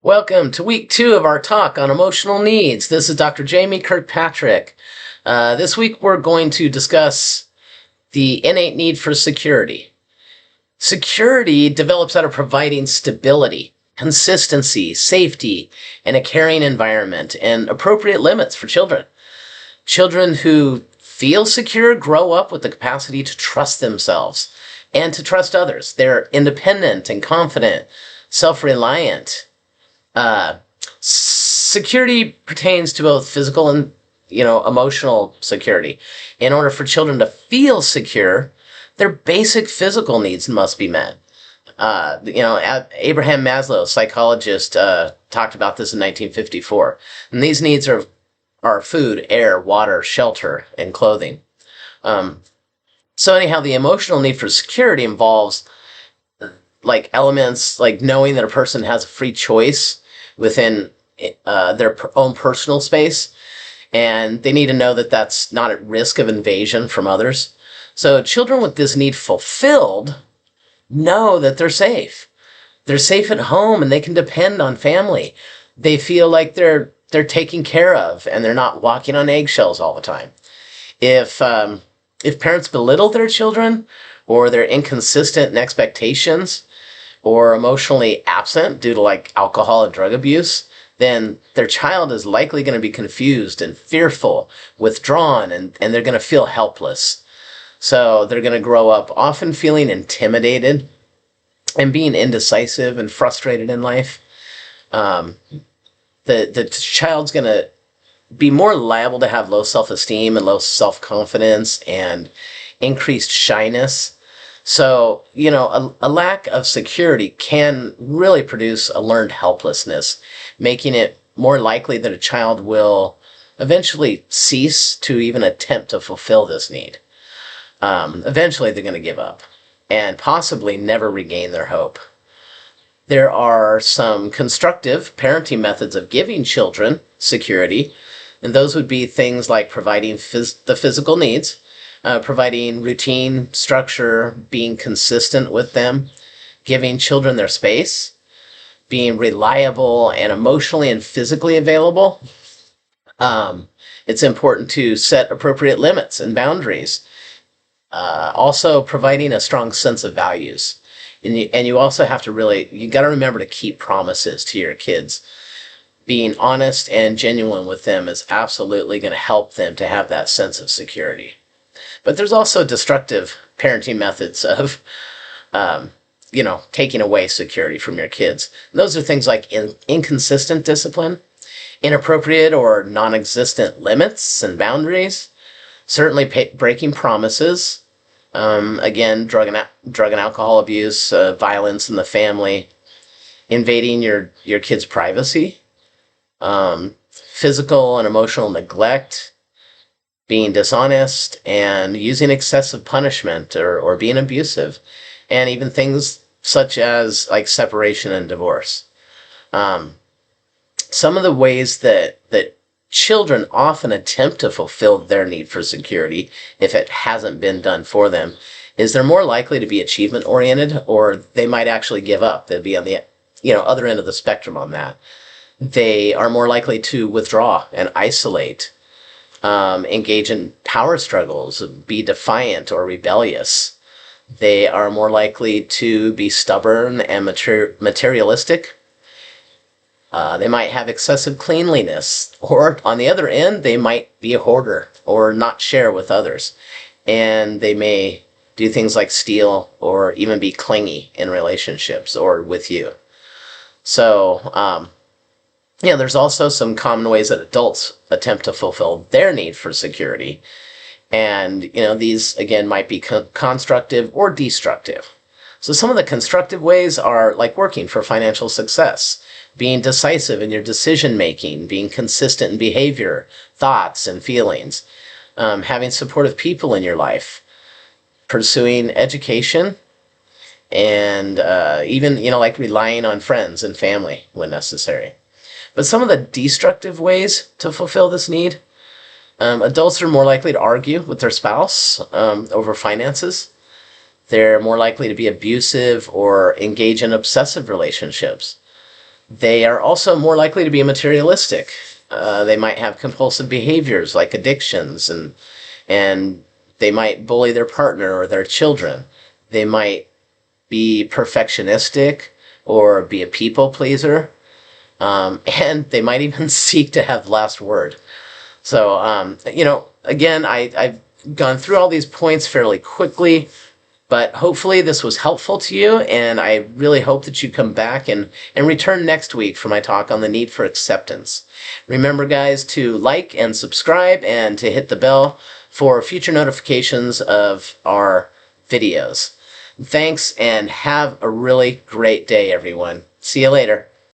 Welcome to week 2 of our talk on emotional needs. This is Dr. Jamie Kirkpatrick. This week we're going to discuss the innate need for security. Security develops out of providing stability, consistency, safety, and a caring environment, and appropriate limits for children. Children who feel secure grow up with the capacity to trust themselves and to trust others. They're independent and confident, self-reliant. Security pertains to both physical and emotional security. In order for children to feel secure, their basic physical needs must be met. Abraham Maslow, psychologist, talked about this in 1954. And these needs are food, air, water, shelter, and clothing. So anyhow, the emotional need for security involves elements like knowing that a person has a free choice within their own personal space, and they need to know that that's not at risk of invasion from others. So children with this need fulfilled know that they're safe. They're safe at home and they can depend on family. They feel like they're taken care of and they're not walking on eggshells all the time. If parents belittle their children, or they're inconsistent in expectations, or emotionally absent due to alcohol and drug abuse, then their child is likely going to be confused and fearful, withdrawn, and they're going to feel helpless. So they're going to grow up often feeling intimidated and being indecisive and frustrated in life. The child's going to be more liable to have low self-esteem and low self-confidence and increased shyness. So, a lack of security can really produce a learned helplessness, making it more likely that a child will eventually cease to even attempt to fulfill this need. Eventually, they're going to give up and possibly never regain their hope. There are some constructive parenting methods of giving children security, and those would be things like providing the physical needs, providing routine, structure, being consistent with them, giving children their space, being reliable and emotionally and physically available. It's important to set appropriate limits and boundaries. Also providing a strong sense of values. And you also have to you got to remember to keep promises to your kids. Being honest and genuine with them is absolutely going to help them to have that sense of security. But there's also destructive parenting methods of, taking away security from your kids. And those are things like inconsistent discipline, inappropriate or non-existent limits and boundaries, certainly breaking promises, again, drug and alcohol abuse, violence in the family, invading your kid's privacy, physical and emotional neglect, being dishonest, and using excessive punishment or being abusive, and even things such as separation and divorce. Some of the ways that children often attempt to fulfill their need for security, if it hasn't been done for them, is they're more likely to be achievement oriented, or they might actually give up. They'll be on the other end of the spectrum on that. They are more likely to withdraw and isolate, engage in power struggles, be defiant or rebellious. They are more likely to be stubborn and materialistic. They might have excessive cleanliness, or on the other end, they might be a hoarder or not share with others. And they may do things like steal or even be clingy in relationships or with you. So, there's also some common ways that adults attempt to fulfill their need for security. And, these, again, might be constructive or destructive. So some of the constructive ways are like working for financial success, being decisive in your decision-making, being consistent in behavior, thoughts, and feelings, having supportive people in your life, pursuing education, and even, relying on friends and family when necessary. But some of the destructive ways to fulfill this need, adults are more likely to argue with their spouse over finances. They're more likely to be abusive or engage in obsessive relationships. They are also more likely to be materialistic. They might have compulsive behaviors like addictions, and they might bully their partner or their children. They might be perfectionistic or be a people pleaser, and they might even seek to have the last word. So, again, I've gone through all these points fairly quickly, but hopefully this was helpful to you, and I really hope that you come back and return next week for my talk on the need for acceptance. Remember, guys, to like and subscribe and to hit the bell for future notifications of our videos. Thanks, and have a really great day, everyone. See you later.